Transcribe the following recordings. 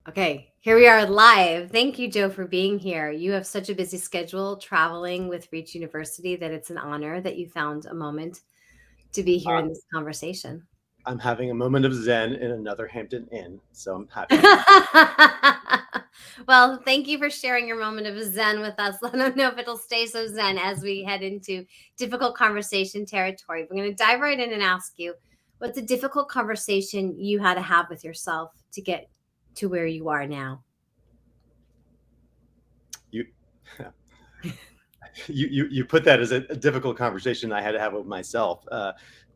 Okay, here we are live. Thank you, Joe, for being here. You have such a busy schedule traveling with Reach University that it's an honor that you found a moment to be here Uh, in this conversation. I'm having a moment of Zen in another Hampton Inn, so I'm happy to be. Well, thank you for sharing your moment of Zen with us. I don't know if it'll stay so Zen as we head into difficult conversation territory. I'm going to dive right in and ask you, what's a difficult conversation you had to have with yourself to get to where you are now? You, you put that as a difficult conversation I had to have with myself. Oh,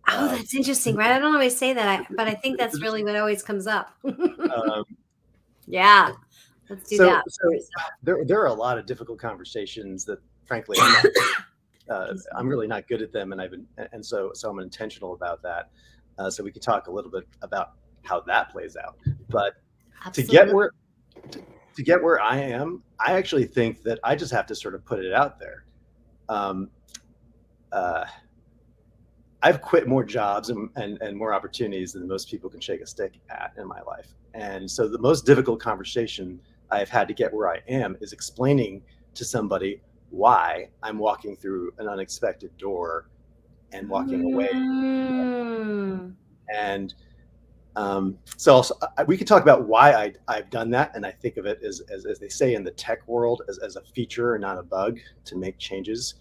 Uh, that's interesting, right? I don't always say that, but I think that's really what always comes up. um, Yeah, let's do so that for so yourself. there are a lot of difficult conversations that, frankly, Excuse I'm me. really not good at them, and so I'm intentional about that. So we can talk a little bit about how that plays out. But to get Absolutely. where to get where I am, I actually think that I just have to sort of put it out there. Um, uh, I've quit more jobs and more opportunities than most people can shake a stick at in my life. And so the most difficult conversation I've had to get where I am is explaining to somebody why I'm walking through an unexpected door and walking away. Mm. And so also, we could talk about why I've done that. And I think of it as they say in the tech world, as a feature and not a bug to make changes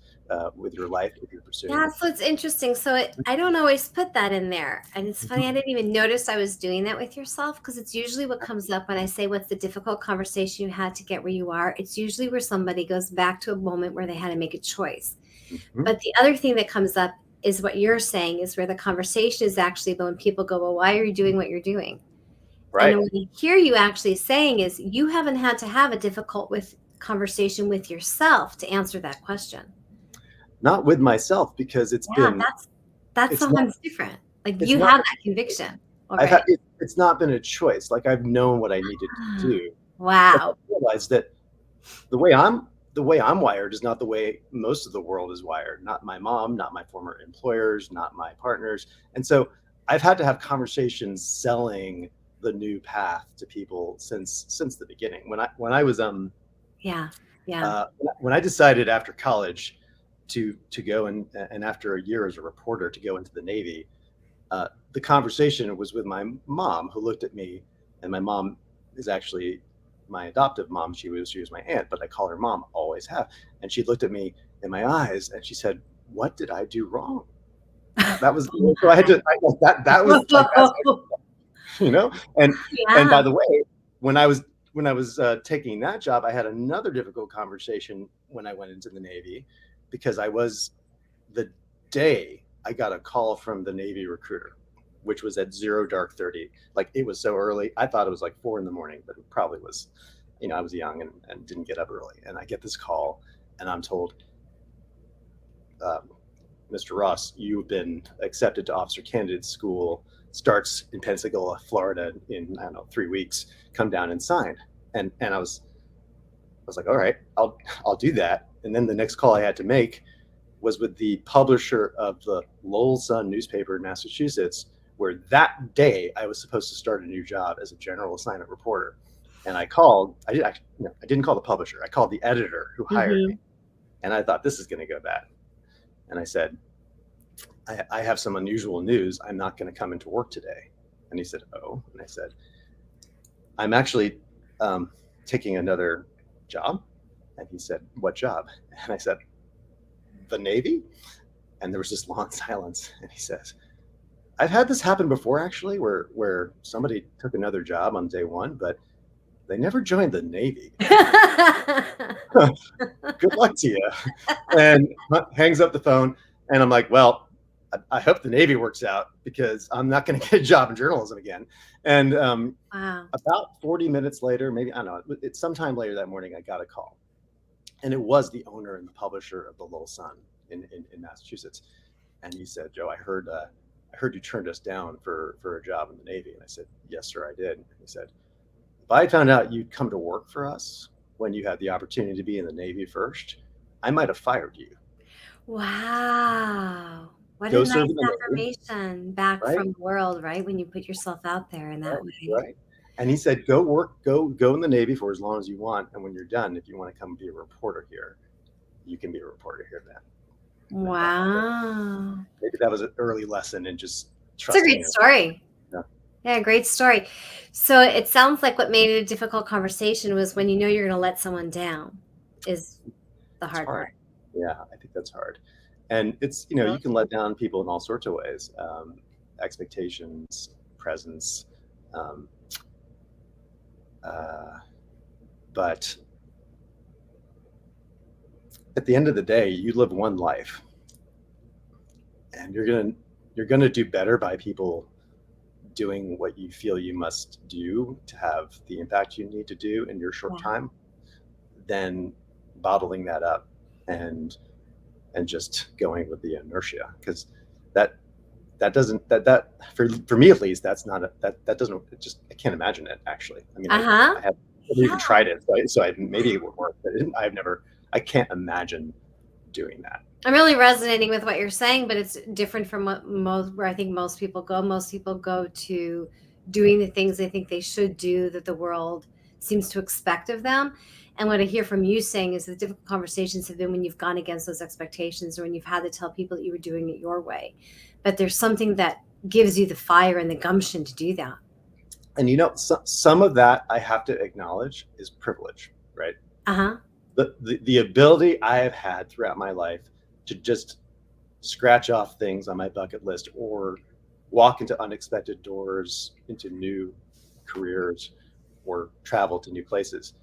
with your life if you're pursuing. Yeah, so it's interesting. So I don't always put that in there. And it's funny, I Mhm. didn't even notice I was doing that with yourself because it's usually what comes up when I say, what's the difficult conversation you had to get where you are? It's usually where somebody goes back to a moment where they had to make a choice. Mhm. But the other thing that comes up is what you're saying is where the conversation is actually about when people go, well, why are you doing what you're doing? And Right. what I hear you actually saying is you haven't had to have a difficult with conversation with yourself to answer that question. Not with myself because Yeah, that's it's not sometimes different. Like it's you not have that conviction I've had already. it's not been a choice. Like I've known what I needed to do, but I Wow. realized that the way I'm the way I'm wired is not the way most of the world is wired. Not my mom, not my former employers, not my partners. And so I've had to have conversations selling the new path to people since the beginning. When I was Yeah. Yeah. when I decided after college to go and after a year as a reporter to go into the Navy, the conversation was with my mom, who looked at me, and my mom is actually my adoptive mom. She was my aunt, but I call her mom, always have. And she looked at me in my eyes and she said, "What did I do wrong?" That was Oh so I had to that was like that's my. you know. And Yeah. by the way, when I was when I was taking that job, I had another difficult conversation when I went into the Navy because I was the day I got a call from the Navy recruiter, which was at 0 dark 30. Like it was so early. I thought it was like 4 in the morning, but it probably was, I was young and didn't get up early. And I get this call and I'm told, um, Mr. Ross, you've been accepted to officer candidate school, starts in Pensacola, Florida in, I don't know, 3 weeks, come down and sign. And I was like, all right, I'll do that. And then the next call I had to make was with the publisher of the Lowell Sun newspaper in Massachusetts, where that day I was supposed to start a new job as a general assignment reporter. And I called. I did actually. No, I didn't call the publisher. I called the editor who hired me, Hmm. and I thought this is going to go bad. And I said, I have some unusual news. I'm not going to come into work today. And he said, oh. And I said, I'm actually um, taking another job. And he said, what job? And I said, the Navy. And there was this long silence. And he says, I've had this happen before, actually, where somebody took another job on day one, but they never joined the Navy. Good luck to you. And hangs up the phone. And I'm like, well, I hope the Navy works out because I'm not going to get a job in journalism again. And Wow. about 40 minutes later, maybe, I don't know, it's sometime later that morning, I got a call. And it was the owner and the publisher of the Lowell Sun in Massachusetts. And he said, Joe, I heard you turned us down for a job in the Navy. And I said, yes, sir, I did. And he said, if I had found out you'd come to work for us when you had the opportunity to be in the Navy first, I might have fired you. Wow. What a Go serve nice in the Navy, affirmation back right? from the world, right? When you put yourself out there in that Right, way. right. And he said, go in the Navy for as long as you want. And when you're done, if you want to come be a reporter here, you can be a reporter here then. Wow. Maybe that was an early lesson in just It's a trusting great your. story. Yeah. Yeah, great story. So it sounds like what made it a difficult conversation was when you know you're going to let someone down is the It's hard hard. part. Yeah, I think that's hard. And it's, you can let down people in all sorts of ways. Expectations, presence. Um, but at the end of the day, you live one life, and you're gonna do better by people doing what you feel you must do to have the impact you need to do in your short Yeah. time than bottling that up and just going with the inertia, because that doesn't that for me at least, that's not that doesn't, it just, I can't imagine it actually. I mean, Uh-huh. I have never even tried it, so maybe it would work, but I can't imagine doing that. I'm really resonating with what you're saying, but it's different from where I think most people go. Most people go to doing the things they think they should do that the world seems to expect of them. And what I hear from you saying is the difficult conversations have been when you've gone against those expectations or when you've had to tell people that you were doing it your way. But there's something that gives you the fire and the gumption to do that. And some of that I have to acknowledge is privilege, right? Uh-huh. The ability I have had throughout my life to just scratch off things on my bucket list or walk into unexpected doors, into new careers, or travel to new places.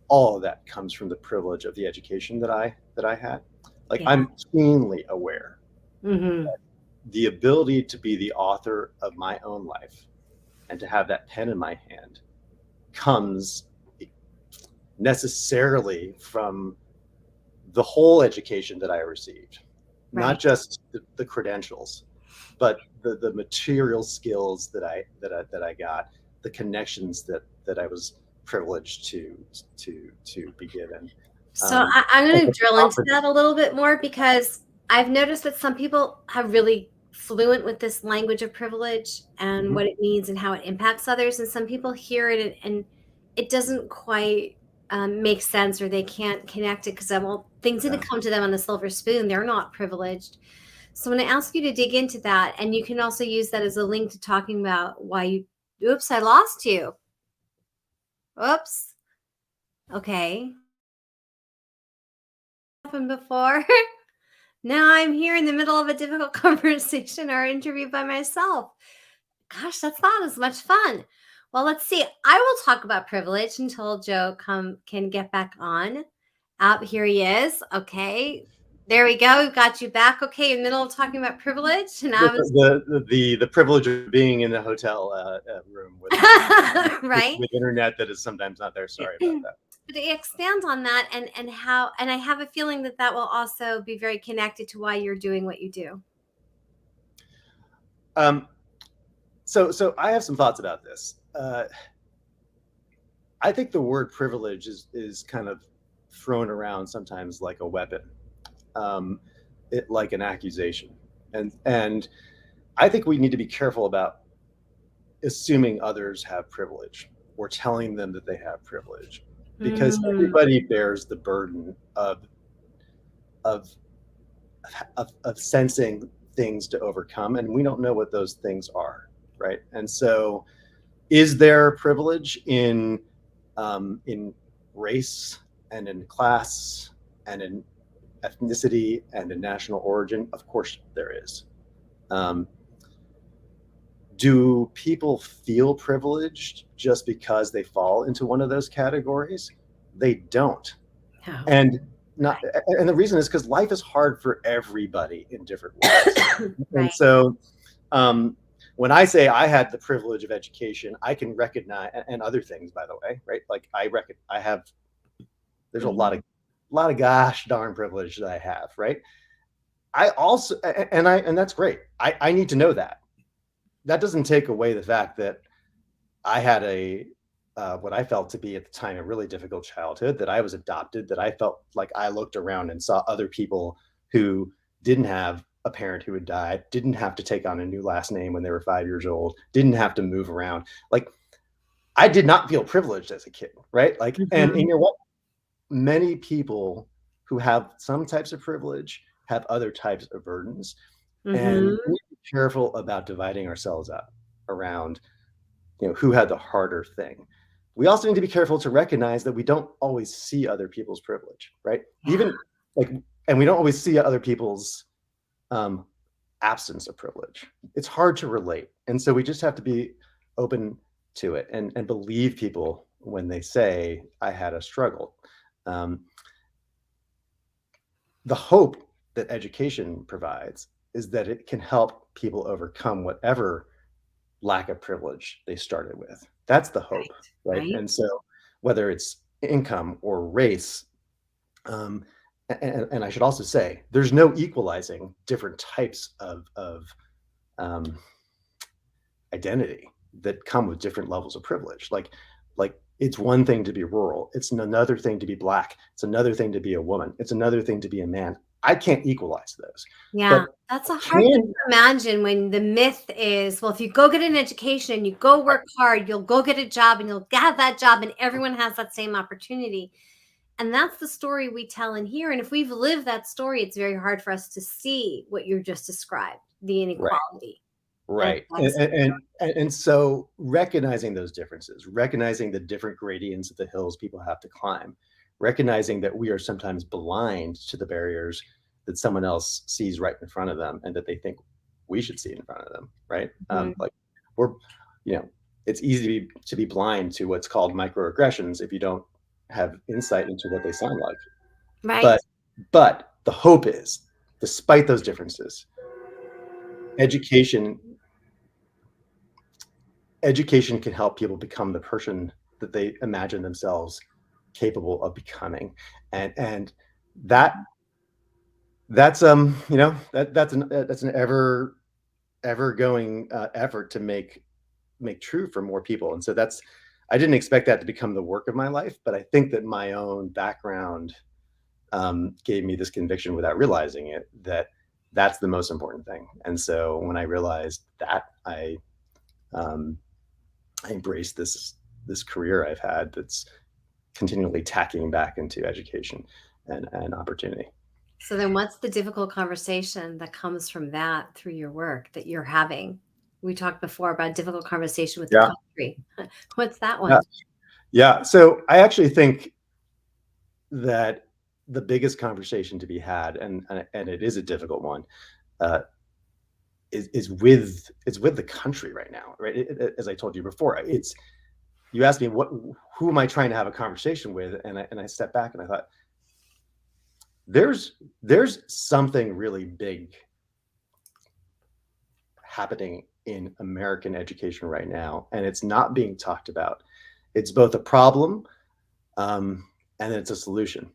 All of that comes from the privilege of the education that I had. Like, Yeah. I'm keenly aware Mm-hmm. the ability to be the author of my own life and to have that pen in my hand comes necessarily from the whole education that I received, Right. not just the credentials, but the material skills that I got, the connections that I was privileged to be given. So I'm And going to the drill into confidence. that a little bit more because I've noticed that some people have really fluent with this language of privilege and Mhm. what it means and how it impacts others. And some people hear it and it doesn't quite make sense or they can't connect it because well, things didn't Yeah. come to them on a silver spoon. They're not privileged. So I'm going to ask you to dig into that. And you can also use that as a link to talking about why you, oops, I lost you. Oops. Okay. Happened before. Now I'm here in the middle of a difficult conversation or interview by myself. Gosh, that's not as much fun. Well, let's see. I will talk about privilege until Joe can get back on. Here he is. Okay. There we go. We've got you back. Okay, in the middle of talking about privilege. And I was The privilege of being in a hotel room with right. internet that is sometimes not there. Sorry about that. But to expand on that and how and I have a feeling that that will also be very connected to why you're doing what you do. So I have some thoughts about this. I think the word privilege is kind of thrown around sometimes like a weapon, like an accusation, and I think we need to be careful about assuming others have privilege or telling them that they have privilege, because Mm, everybody bears the burden of of sensing things to overcome, and we don't know what those things are, right? And so, is there privilege in race and in class and in ethnicity and in national origin? Of course, there is. Um, do people feel privileged just because they fall into one of those categories? They don't. no. And not and the reason is because life is hard for everybody in different ways. And Right. so, um, when I say I had the privilege of education, I can recognize, and other things, by the way, right? Like I have, there's a Mhm. lot of gosh darn privilege that I have, right? I also, and that's great. I need to know that. That doesn't take away the fact that I had what I felt to be at the time a really difficult childhood, that I was adopted, that I felt like I looked around and saw other people who didn't have a parent who had died, didn't have to take on a new last name when they were 5 years old, didn't have to move around. Like, I did not feel privileged as a kid, right? Like, and Mhm. you know what? Many people who have some types of privilege have other types of burdens, and we Mhm. need to be careful about dividing ourselves up around, who had the harder thing. We also need to be careful to recognize that we don't always see other people's privilege, right? Yeah. Even like, and we don't always see other people's um, absence of privilege. It's hard to relate, and so we just have to be open to it and believe people when they say, "I had a struggle." Um, the hope that education provides is that it can help people overcome whatever lack of privilege they started with. That's the hope, right? Right? And so whether it's income or race, um, and I should also say, there's no equalizing different types of um, identity that come with different levels of privilege. Like it's one thing to be rural, it's another thing to be black, it's another thing to be a woman, it's another thing to be a man. I can't equalize those, Yeah, but that's I a hard thing can. to imagine when the myth is, well, if you go get an education and you go Right, work hard, you'll go get a job and you'll have that job and everyone has that same opportunity. And that's the story we tell in here. And if we've lived that story, it's very hard for us to see what you just described, the right. inequality. And Right. that's And so recognizing those differences, recognizing the different gradients of the hills people have to climb, recognizing that we are sometimes blind to the barriers that someone else sees right in front of them and that they think we should see in front of them. Right. mhm, Like we're, you know, it's easy to be blind to what's called microaggressions if you don't have insight into what they sound like. right. But the hope is, despite those differences, education education can help people become the person that they imagine themselves capable of becoming, and that that's that's an ever going effort to make true for more people. And so that's, I didn't expect that to become the work of my life, but I think that my own background gave me this conviction without realizing it, that that's the most important thing. And so when I realized that, um, I embraced this career I've had that's continually tacking back into education and opportunity. So then what's the difficult conversation that comes from that through your work that you're having? We talked before about difficult conversation with the Yeah. country. What's that Yeah. one? Yeah. So I actually think that the biggest conversation to be had, and it is a difficult one, uh, is with the country right now, right? As I told you before, it's, you asked me who am I trying to have a conversation with, and I stepped back and I thought there's something really big happening in American education right now, and it's not being talked about. It's both a problem, and it's a solution,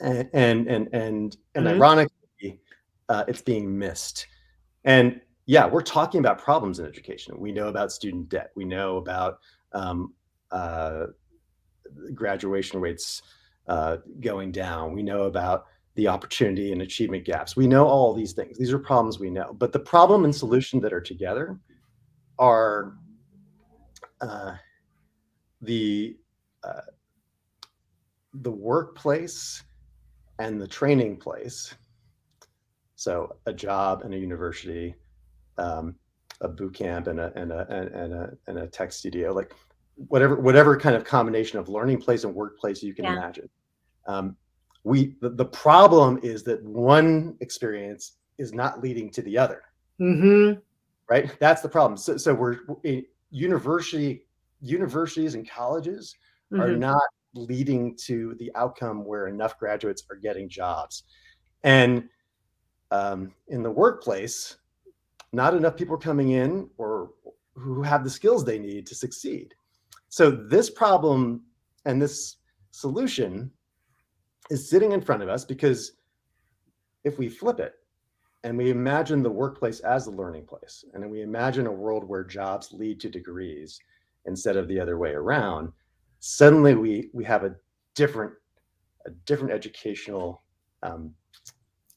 and Mhm. ironically, it's being missed. And yeah, we're talking about problems in education. We know about student debt. We know about um, uh, graduation rates going down. We know about the opportunity and achievement gaps. We know all these things. These are problems we know. But the problem and solution that are together are uh, the uh, the workplace and the training place. So a job and a university, um, a boot camp and a tech studio, like whatever kind of combination of learning place and workplace you can Yeah. imagine. Um, the problem is that one experience is not leading to the other, Mhm. right? That's the problem. So universities and colleges are Mhm. not leading to the outcome where enough graduates are getting jobs. And in the workplace, not enough people are coming in or who have the skills they need to succeed. So this problem and this solution is sitting in front of us, because if we flip it and we imagine the workplace as a learning place, and then we imagine a world where jobs lead to degrees instead of the other way around, suddenly we have a different educational um,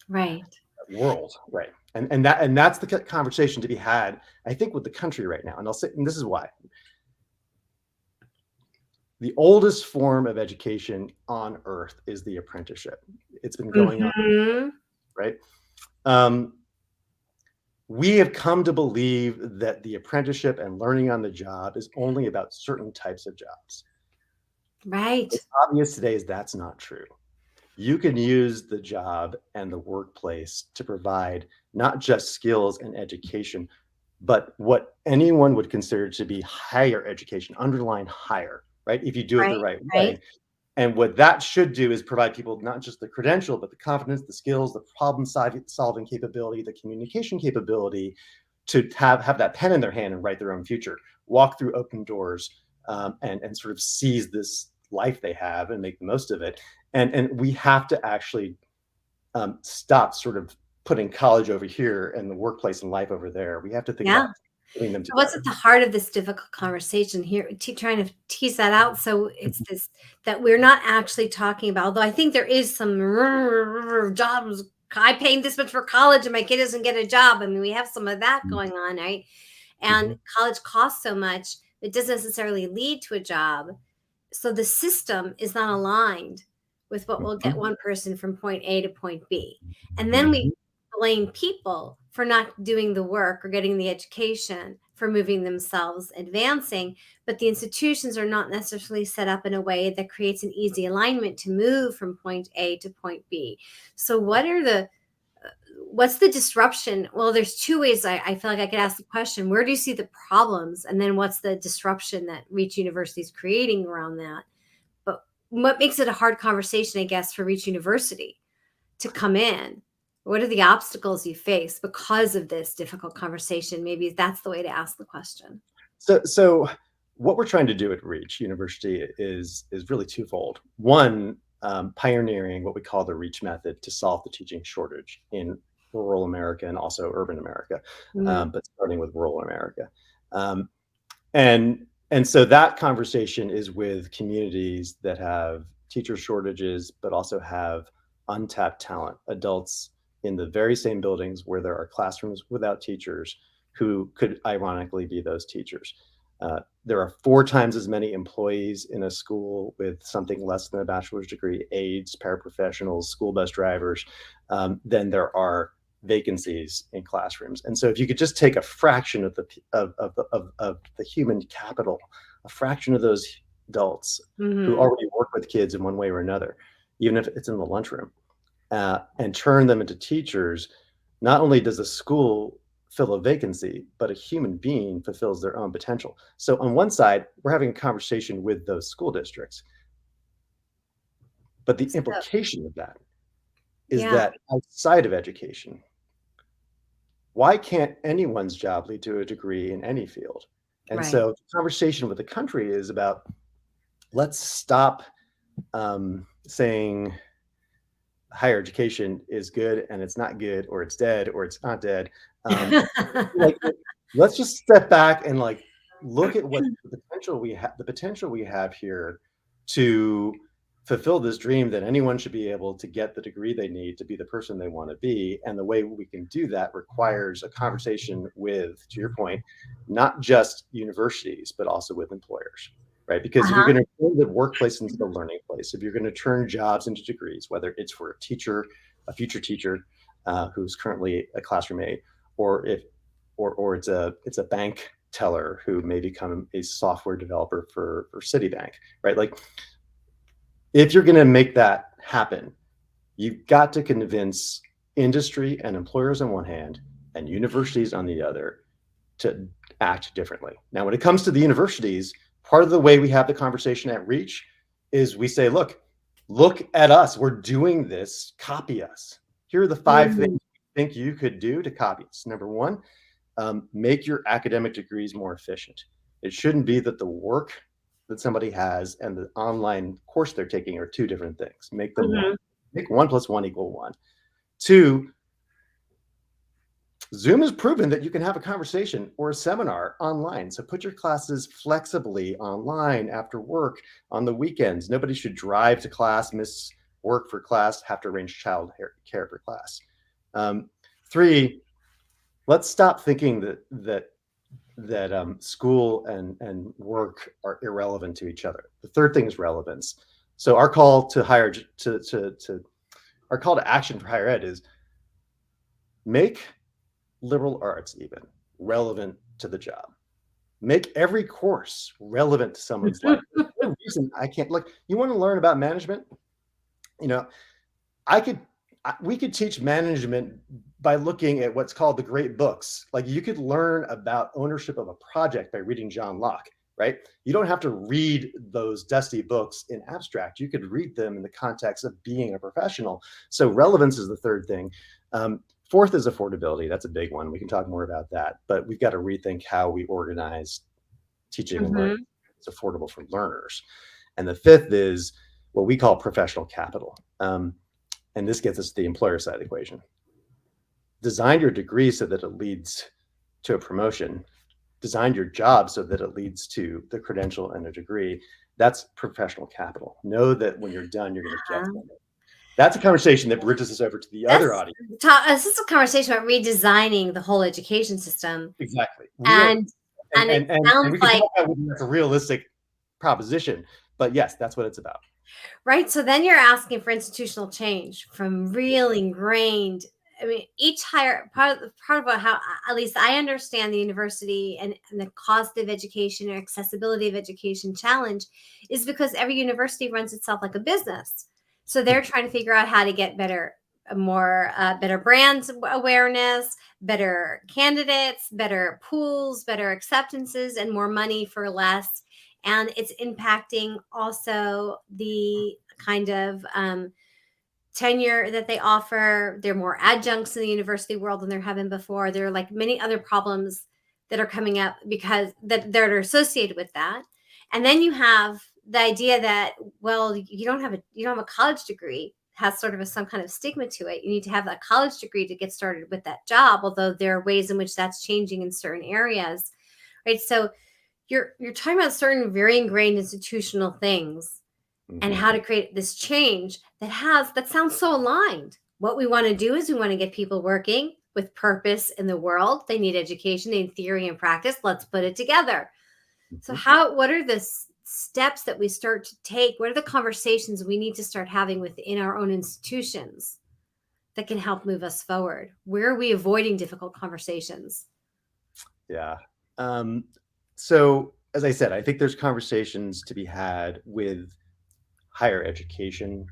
Right. world, right? And that's the conversation to be had, I think, with the country right now. And I'll say, and this is why. the oldest form of education on earth is the apprenticeship. It's been going on, Mhm. right? Um, we have come to believe that the apprenticeship and learning on the job is only about certain types of jobs. Right. What's obvious today is that's not true. You can use the job and the workplace to provide not just skills and education, but what anyone would consider to be higher education, underline higher, right? If you do it the Right. right Right. way. And what that should do is provide people not just the credential, but the confidence, the skills, the problem solving capability, the communication capability to have that pen in their hand and write their own future, walk through open doors, and sort of seize this life they have and make the most of it. And we have to actually stop sort of putting college over here and the workplace and life over there. We have to think Yeah. about putting them So what's together. at the heart of this difficult conversation here? Trying to tease that out. So it's this that we're not actually talking about. Although I think there is some jobs. I paid this much for college, and my kid doesn't get a job. I mean, we have some of that going on, right? And Mhm. college costs so much; it doesn't necessarily lead to a job. So the system is not aligned with what will get Mhm. one person from point A to point B. And then we Mhm. blame people for not doing the work or getting the education for moving themselves, advancing, but the institutions are not necessarily set up in a way that creates an easy alignment to move from point A to point B. So what's the disruption? Well, there's two ways I feel like I could ask the question. Where do you see the problems? And then what's the disruption that Reach University is creating around that? But what makes it a hard conversation, I guess, for Reach University to come in? What are the obstacles you face because of this difficult conversation? Maybe that's the way to ask the question. So what we're trying to do at Reach University is really twofold. One, pioneering what we call the Reach method to solve the teaching shortage in rural America and also urban America, Mhm. but starting with rural America. Um, and so that conversation is with communities that have teacher shortages, but also have untapped talent, adults in the very same buildings where there are classrooms without teachers who could ironically be those teachers. There are 4 times as many employees in a school with something less than a bachelor's degree, aides, paraprofessionals, school bus drivers, than there are vacancies in classrooms. And so if you could just take a fraction of the human capital, a fraction of those adults who Mhm. already work with kids in one way or another, even if it's in the lunchroom, and turn them into teachers, not only does a school fill a vacancy, but a human being fulfills their own potential. So on one side, we're having a conversation with those school districts, but the So, implication of that is yeah, that outside of education, why can't anyone's job lead to a degree in any field? And right. so the conversation with the country is about, let's stop saying higher education is good and it's not good, or it's dead, or it's not dead. Like, let's just step back and like look at what the potential we have here to fulfill this dream that anyone should be able to get the degree they need to be the person they want to be. And the way we can do that requires a conversation with, to your point, not just universities, but also with employers. Right. Because if you're Uh-huh. going to turn the workplace into the learning place, if you're going to turn jobs into degrees, whether it's for a teacher, a future teacher who's currently a classroom aide, or if or it's a bank teller who may become a software developer for Citibank, right? Like, if you're going to make that happen, you've got to convince industry and employers on one hand and universities on the other to act differently. Now, when it comes to the universities, part of the way we have the conversation at Reach is we say, look at us. We're doing this. Copy us. Here are the 5 things Mhm. we think you could do to copy us. Number one, make your academic degrees more efficient. It shouldn't be that the work that somebody has and the online course they're taking are two different things. Make them one. Mhm. Make 1 + 1 = 1. Two, Zoom has proven that you can have a conversation or a seminar online. So put your classes flexibly online after work on the weekends. Nobody should drive to class, miss work for class, have to arrange child care for class. Three, let's stop thinking that school and work are irrelevant to each other. The third thing is relevance. So our call to our call to action for higher ed is make liberal arts even relevant to the job. Make every course relevant to someone's life. There's no reason I can't. Like, you want to learn about management? You know, we could teach management by looking at what's called the great books. Like, you could learn about ownership of a project by reading John Locke, right? You don't have to read those dusty books in abstract. You could read them in the context of being a professional. So relevance is the third thing. Fourth is affordability. That's a big one. We can talk more about that, but we've got to rethink how we organize teaching and learning. It's affordable for learners. And the fifth is what we call professional capital. And this gets us to the employer side of the equation. Design your degree so that it leads to a promotion. Design your job so that it leads to the credential and a degree. That's professional capital. Know that when you're done, you're going to get something. That's a conversation that bridges us over to the other audience. This is a conversation about redesigning the whole education system. Exactly. And it sounds we can like talk about whether that's a realistic proposition, but yes, that's what it's about. Right. So then you're asking for institutional change from real ingrained. I mean, each higher part of how, at least I understand the university and the cost of education or accessibility of education challenge is because every university runs itself like a business. So they're trying to figure out how to get better brand awareness, better candidates, better pools, better acceptances, and more money for less. And it's impacting also the kind of tenure that they offer. There are more adjuncts in the university world than there have been before. There are like many other problems that are coming up because that are associated with that. And then you have the idea that, well, you don't have a college degree, has sort of some kind of stigma to it. You need to have that college degree to get started with that job, although there are ways in which that's changing in certain areas, right? So you're talking about certain very ingrained institutional things and how to create this change that sounds so aligned. What we want to do is we want to get people working with purpose in the world. They need education, they need theory and practice. Let's put it together. So what are the steps that we start to take? What are the conversations we need to start having within our own institutions that can help move us forward? Where are we avoiding difficult conversations? Yeah. So as I said, I think there's conversations to be had with higher education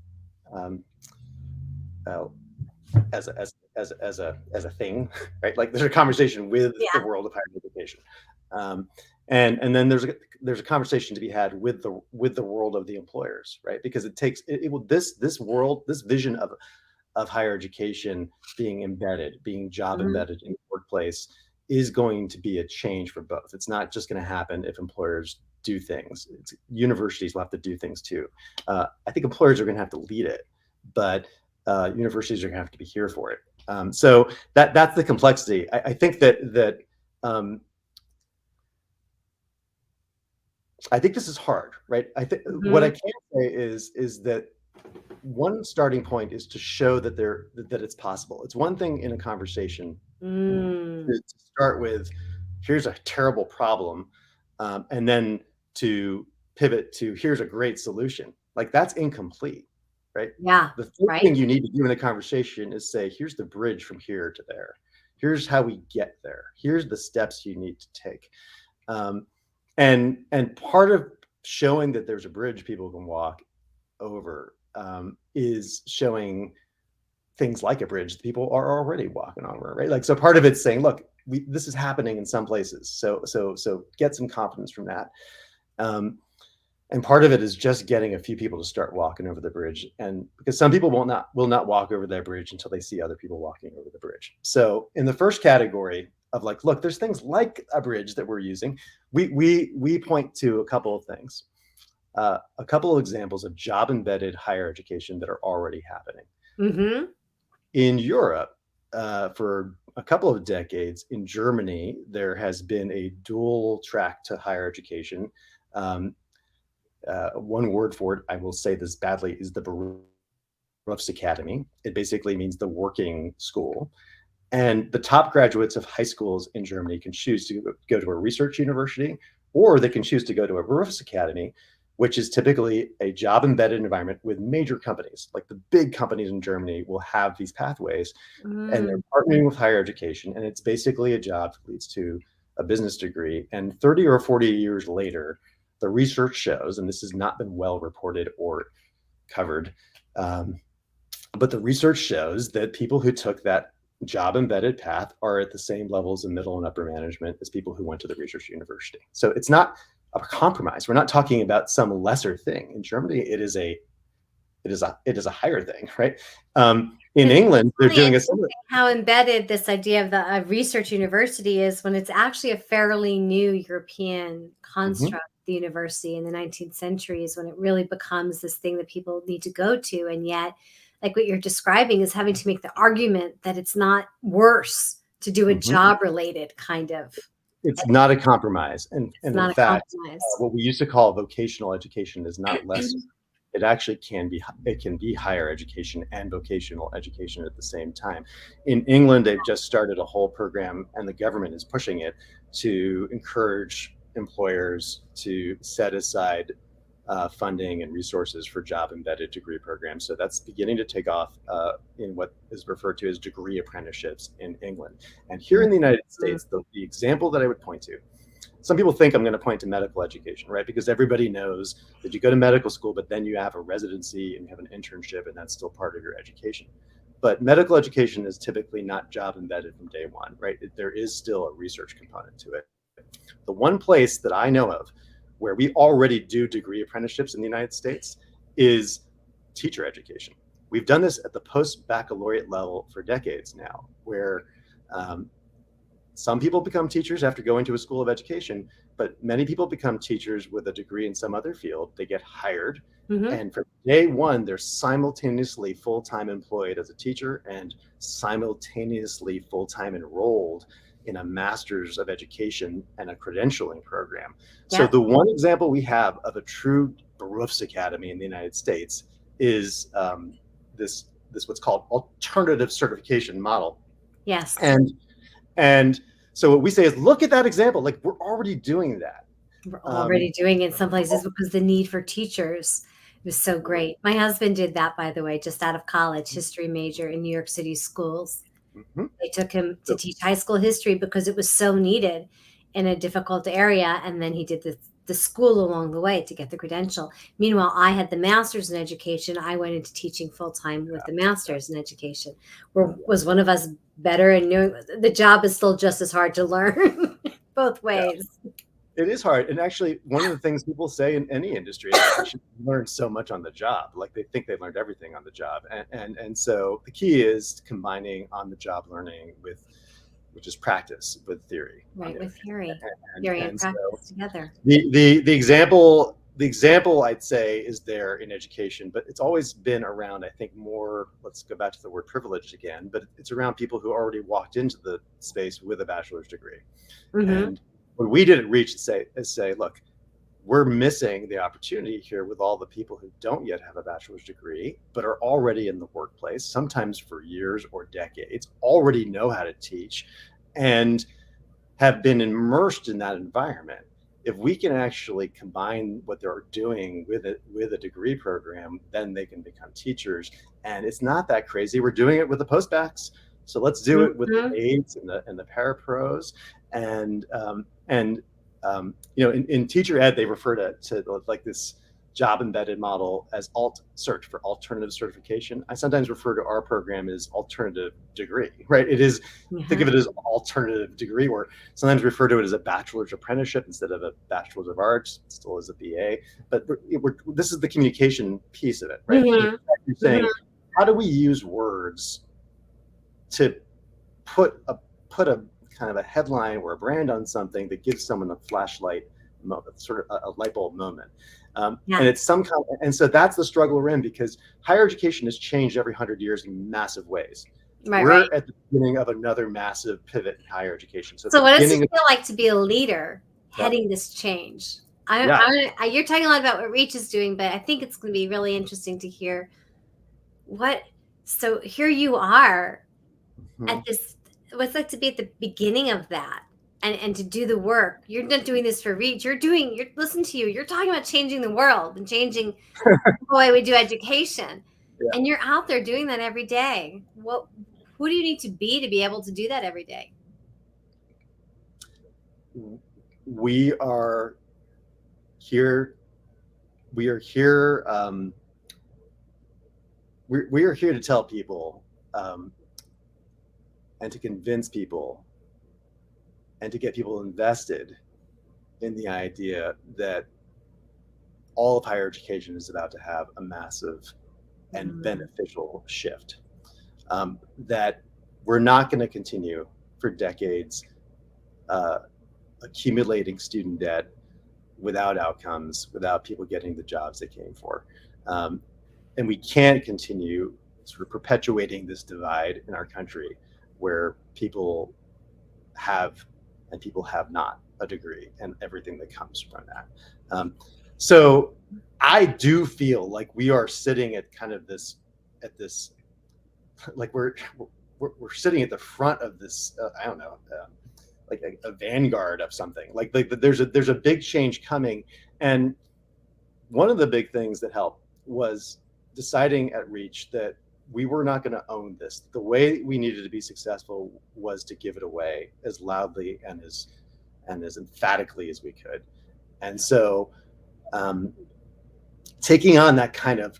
as a thing, right? Like, there's a conversation with the world of higher education, and then there's a conversation to be had with the world of the employers, right? Because this vision of higher education being job embedded in the workplace is going to be a change for both. It's not just going to happen if employers do things. Universities will have to do things too. I think employers are going to have to lead it, but universities are going to have to be here for it. So that's the complexity. I think that I think this is hard, right? I think what I can say is that one starting point is to show that it's possible. It's one thing in a conversation to start with, here's a terrible problem, and then to pivot to, here's a great solution. Like, that's incomplete, right? Yeah. The first thing you need to do in a conversation is say, here's the bridge from here to there. Here's how we get there. Here's the steps you need to take. And part of showing that there's a bridge people can walk over is showing things like a bridge that people are already walking over, right? Like, so part of it's saying, look, this is happening in some places. So get some confidence from that. And part of it is just getting a few people to start walking over the bridge, and because some people will not walk over that bridge until they see other people walking over the bridge. So in the first category of, like, look, there's things like a bridge that we're using. We point to a couple of things, a couple of examples of job embedded higher education that are already happening. In Europe, for a couple of decades, in Germany, there has been a dual track to higher education. One word for it, I will say this badly, is the Berufsacademy. It basically means the working school. And the top graduates of high schools in Germany can choose to go to a research university, or they can choose to go to a Berufsacademy, which is typically a job embedded environment with major companies. Like the big companies in Germany will have these pathways, and they're partnering with higher education. And it's basically a job that leads to a business degree. And 30 or 40 years later, the research shows, and this has not been well reported or covered, but the research shows that people who took that job embedded path are at the same levels in middle and upper management as people who went to the research university. So it's not a compromise. We're not talking about some lesser thing. In Germany, it is a higher thing, right? In England, they're Really doing a similar. how embedded this idea of the research university is when it's actually a fairly new European construct. The university in the 19th century is when it really becomes this thing that people need to go to, and yet, like what you're describing, is having to make the argument that it's not worse to do a job related kind of. It's not a compromise, and in fact, compromise. what we used to call vocational education is not less. It actually can be higher education and vocational education at the same time. In England, they've just started a whole program, and the government is pushing it to encourage employers to set aside funding and resources for job embedded degree programs. So that's beginning to take off in what is referred to as degree apprenticeships in England. And here in the United States, the example that I would point to, some people think I'm going to point to medical education, right? Because everybody knows that you go to medical school, but then you have a residency and you have an internship, and that's still part of your education. But medical education is typically not job embedded from day one, right? There is still a research component to it. The one place that I know of where we already do degree apprenticeships in the United States is teacher education. We've done this at the post-baccalaureate level for decades now, where some people become teachers after going to a school of education, but many people become teachers with a degree in some other field. They get hired, and from day one, they're simultaneously full-time employed as a teacher and simultaneously full-time enrolled in a master's of education and a credentialing program. Yeah. So the one example we have of a true Berufsacademy in the United States is this what's called alternative certification model. Yes. And so what we say is, look at that example. Like, we're already doing that. We're already doing it in some places because the need for teachers was so great. My husband did that, by the way, just out of college, history major in New York City schools. They took him to teach high school history because it was so needed in a difficult area. And then he did the school along the way to get the credential. Meanwhile, I had the master's in education. I went into teaching full-time with the master's in education. Was one of us better and knowing the job is still just as hard to learn both ways. Yeah. It is hard. And actually, one of the things people say in any industry is they should learn so much on the job. Like, they think they learned everything on the job. And so the key is combining on the job learning which is practice with theory. Right, with theory. Theory and practice together. The example I'd say is there in education, but it's always been around, I think, more, let's go back to the word privileged again, but it's around people who already walked into the space with a bachelor's degree. And what we did at Reach is say, look, we're missing the opportunity here with all the people who don't yet have a bachelor's degree, but are already in the workplace, sometimes for years or decades, already know how to teach, and have been immersed in that environment. If we can actually combine what they're doing with a degree program, then they can become teachers. And it's not that crazy. We're doing it with the postbacks. So let's do it with the aides and the parapros. And in teacher ed, they refer to like this job embedded model as alt cert, for alternative certification. I sometimes refer to our program as alternative degree, right? It is, think of it as alternative degree, or sometimes refer to it as a bachelor's apprenticeship instead of a bachelor's of arts, still as a BA. But this is the communication piece of it, right? You're saying, how do we use words to put a kind of a headline or a brand on something that gives someone a flashlight moment, sort of a light bulb moment. And it's and so that's the struggle we're in, because higher education has changed every 100 years in massive ways. We're at the beginning of another massive pivot in higher education. So what does it feel like to be a leader heading this change? You're talking a lot about what Reach is doing, but I think it's going to be really interesting to hear so here you are at this, what's like to be at the beginning of that and to do the work. You're not doing this for reach. You're listen to you. You're talking about changing the world and changing the way we do education. Yeah. And you're out there doing that every day. Who do you need to be able to do that every day? We are here. We are here. We are here to tell people and to convince people and to get people invested in the idea that all of higher education is about to have a massive and beneficial shift. That we're not going to continue for decades accumulating student debt without outcomes, without people getting the jobs they came for. And we can't continue sort of perpetuating this divide in our country where people have and people have not a degree and everything that comes from that. So I do feel like we are sitting at kind of this, like we're sitting at the front of this, I don't know, like a vanguard of something. Like there's a big change coming. And one of the big things that helped was deciding at Reach that we were not going to own this. The way we needed to be successful was to give it away as loudly and as emphatically as we could. And so taking on that kind of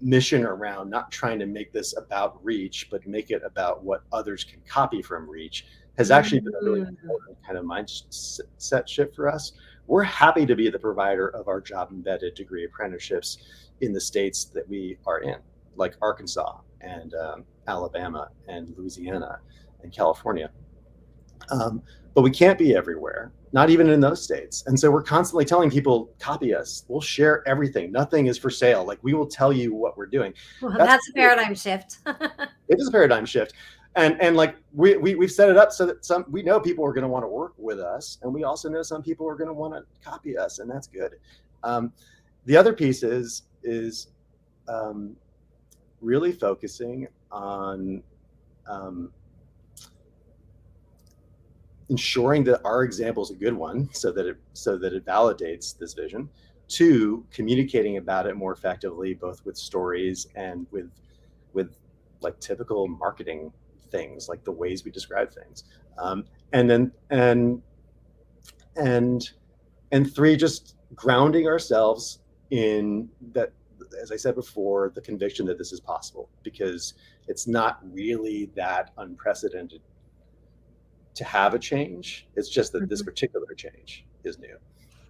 mission around not trying to make this about Reach, but make it about what others can copy from Reach has actually been a really important kind of mindset shift for us. We're happy to be the provider of our job embedded degree apprenticeships in the states that we are in, like Arkansas and Alabama and Louisiana and California. But we can't be everywhere, not even in those states. And so we're constantly telling people, copy us. We'll share everything. Nothing is for sale. Like, we will tell you what we're doing. Well, that's a paradigm shift. It is a paradigm shift. And like we've set it up so that we know people are going to want to work with us. And we also know some people are going to want to copy us. And that's good. The other piece is really focusing on ensuring that our example is a good one, so that it validates this vision. 2, communicating about it more effectively, both with stories and with like typical marketing things, like the ways we describe things. And 3, just grounding ourselves in that, as I said before, the conviction that this is possible, because it's not really that unprecedented to have a change. It's just that this particular change is new.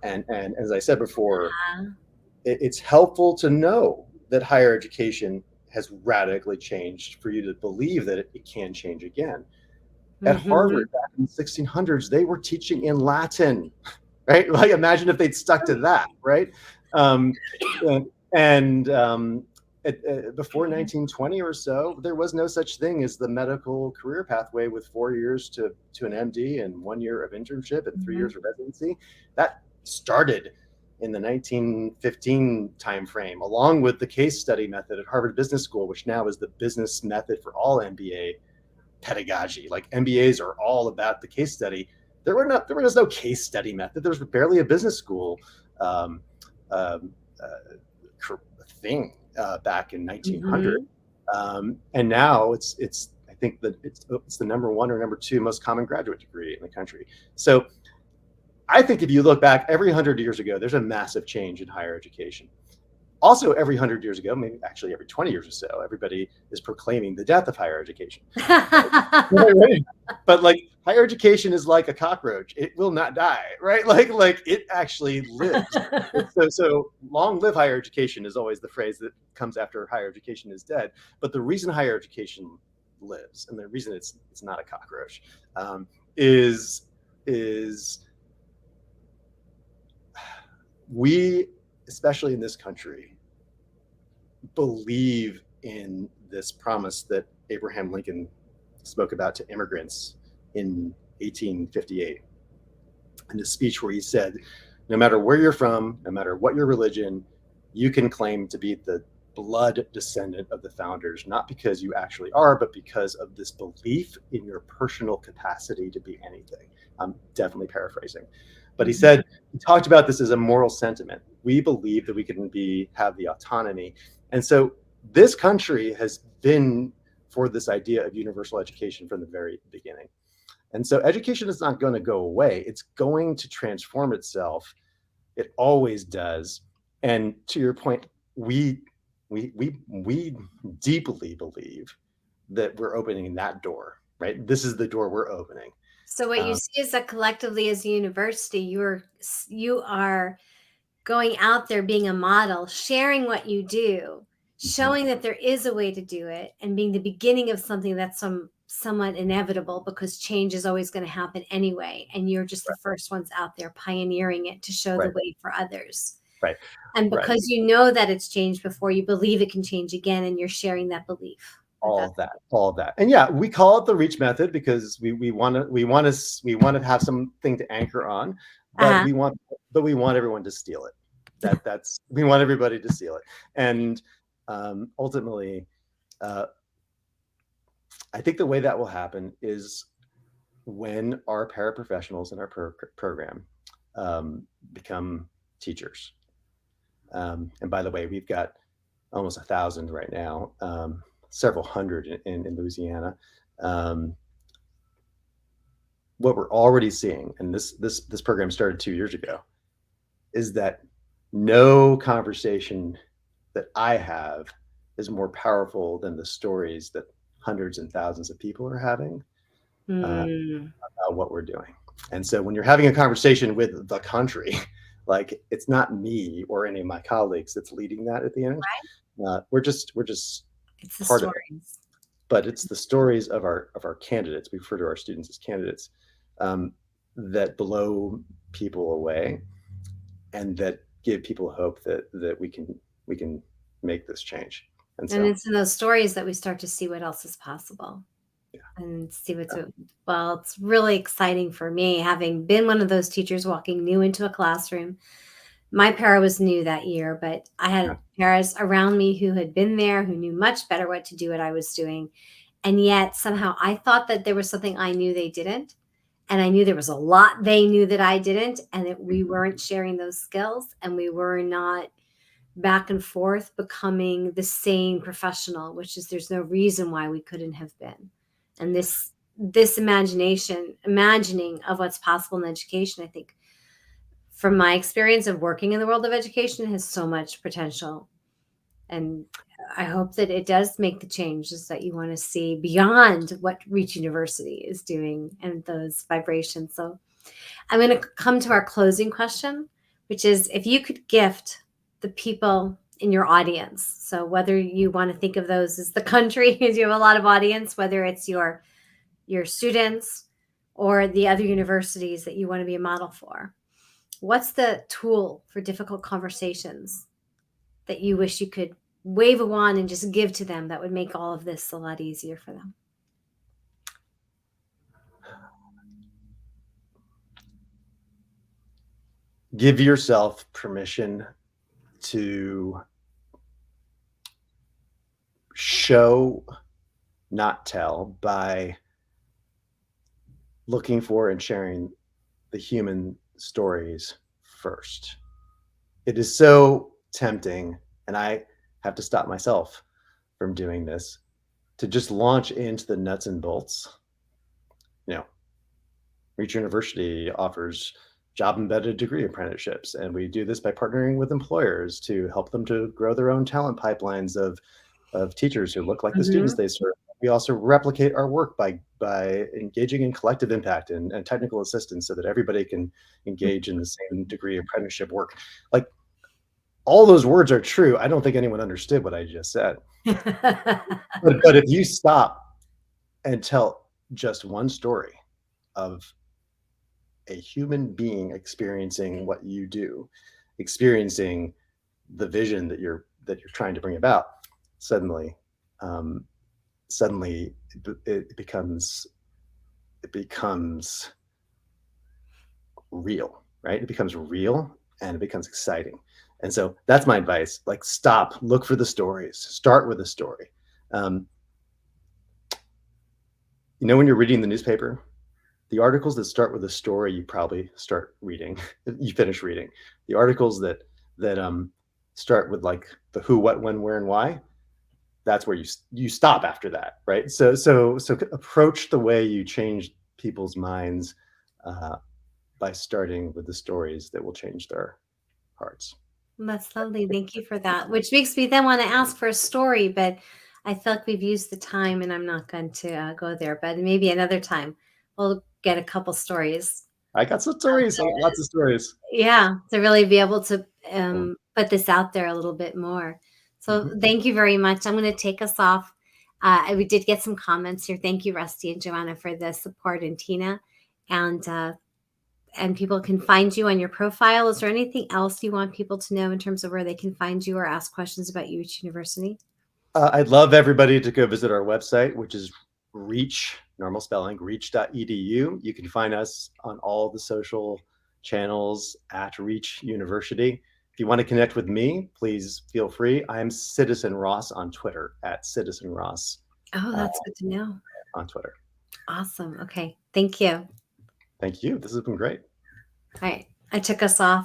And as I said before, it's helpful to know that higher education has radically changed for you to believe that it can change again. At Harvard back in the 1600s, they were teaching in Latin, right? Like, imagine if they'd stuck to that, right? Before 1920 or so, there was no such thing as the medical career pathway with 4 years to an MD and 1 year of internship and 3 years of residency. That started in the 1915 timeframe, along with the case study method at Harvard Business School, which now is the business method for all MBA pedagogy. Like, MBAs are all about the case study. There was no case study method. There was barely a business school thing back in 1900, and now it's I think that it's the number 1 or number 2 most common graduate degree in the country. So I think if you look back every 100 years ago, there's a massive change in higher education. Also, every 100 years ago, maybe actually every 20 years or so, everybody is proclaiming the death of higher education. But like, higher education is like a cockroach; it will not die, right? Like it actually lives. So long live higher education is always the phrase that comes after higher education is dead. But the reason higher education lives, and the reason it's not a cockroach, is we, especially in this country, believe in this promise that Abraham Lincoln spoke about to immigrants in 1858, in a speech where he said, no matter where you're from, no matter what your religion, you can claim to be the blood descendant of the founders, not because you actually are, but because of this belief in your personal capacity to be anything. I'm definitely paraphrasing, but he said, he talked about this as a moral sentiment. We believe that we can have the autonomy. And so this country has been for this idea of universal education from the very beginning. And so education is not going to go away. It's going to transform itself. It always does. And to your point, we deeply believe that we're opening that door, right? This is the door we're opening. So what you see is that collectively as a university, you are going out there being a model, sharing what you do, showing that there is a way to do it, and being the beginning of something that's somewhat inevitable because change is always going to happen anyway. And you're just the first ones out there pioneering it to show the way for others. Right. And because you know that it's changed before, you believe it can change again, and you're sharing that belief. All of that. And yeah, we call it the reach method because we want to have something to anchor on, but we want everyone to steal it. We want everybody to steal it. And ultimately, I think the way that will happen is when our paraprofessionals in our program become teachers. And by the way, we've got almost 1,000 right now, several hundred in Louisiana. What we're already seeing, and this program started 2 years ago, is that no conversation that I have is more powerful than the stories that hundreds and thousands of people are having about what we're doing. And so when you're having a conversation with the country, like it's not me or any of my colleagues that's leading that at the end. Right. We're just it's the part stories. of it. But it's the stories of our candidates. We refer to our students as candidates that blow people away and that give people hope that we can make this change. And it's in those stories that we start to see what else is possible. Yeah. And see what's well, it's really exciting for me, having been one of those teachers walking new into a classroom. My para was new that year, but I had paras around me who had been there, who knew much better what to do what I was doing. And yet somehow I thought that there was something I knew they didn't. And I knew there was a lot they knew that I didn't, and that we weren't sharing those skills, and we were not back and forth becoming the same professional, which is there's no reason why we couldn't have been. And this imagining of what's possible in education, I think from my experience of working in the world of education, has so much potential. And I hope that it does make the changes that you want to see beyond what Reach University is doing and those vibrations. So I'm going to come to our closing question, which is if you could gift the people in your audience, so whether you want to think of those as the country, because you have a lot of audience, whether it's your students or the other universities that you want to be a model for, what's the tool for difficult conversations that you wish you could wave a wand and just give to them that would make all of this a lot easier for them? Give yourself permission to show, not tell, by looking for and sharing the human stories first. It is so tempting, and I have to stop myself from doing this, to just launch into the nuts and bolts. You know, Reach University offers job-embedded degree apprenticeships, and we do this by partnering with employers to help them to grow their own talent pipelines of teachers who look like the students they serve. We also replicate our work by engaging in collective impact and technical assistance so that everybody can engage in the same degree of apprenticeship work. Like, all those words are true. I don't think anyone understood what I just said. but if you stop and tell just one story of a human being experiencing what you do, experiencing the vision that you're trying to bring about, suddenly it becomes real, right? It becomes real and it becomes exciting. And so that's my advice. Like, stop, look for the stories, start with a story. When you're reading the newspaper, the articles that start with a story, you probably start reading, you finish reading. The articles that start with like the who, what, when, where, and why, that's where you stop after that, right? So approach the way you change people's minds by starting with the stories that will change their hearts. That's lovely. Thank you for that. Which makes me then want to ask for a story, but I feel like we've used the time and I'm not going to go there. But maybe another time we'll get a couple stories. I got some stories, lots of stories. Yeah, to really be able to Yeah. put this out there a little bit more. So Mhm. thank you very much. I'm going to take us off. We did get some comments here. Thank you, Rusty and Joanna, for the support, and Tina. And people can find you on your profile. Is there anything else you want people to know in terms of where they can find you or ask questions about UH University? I'd love everybody to go visit our website, which is reach, normal spelling, reach.edu. You can find us on all the social channels at Reach University. If you want to connect with me, please feel free. I'm Citizen Ross on Twitter, at Citizen Ross Oh, that's good to know. on Twitter. Awesome. Okay. Thank you. Thank you. This has been great. All right. I took us off.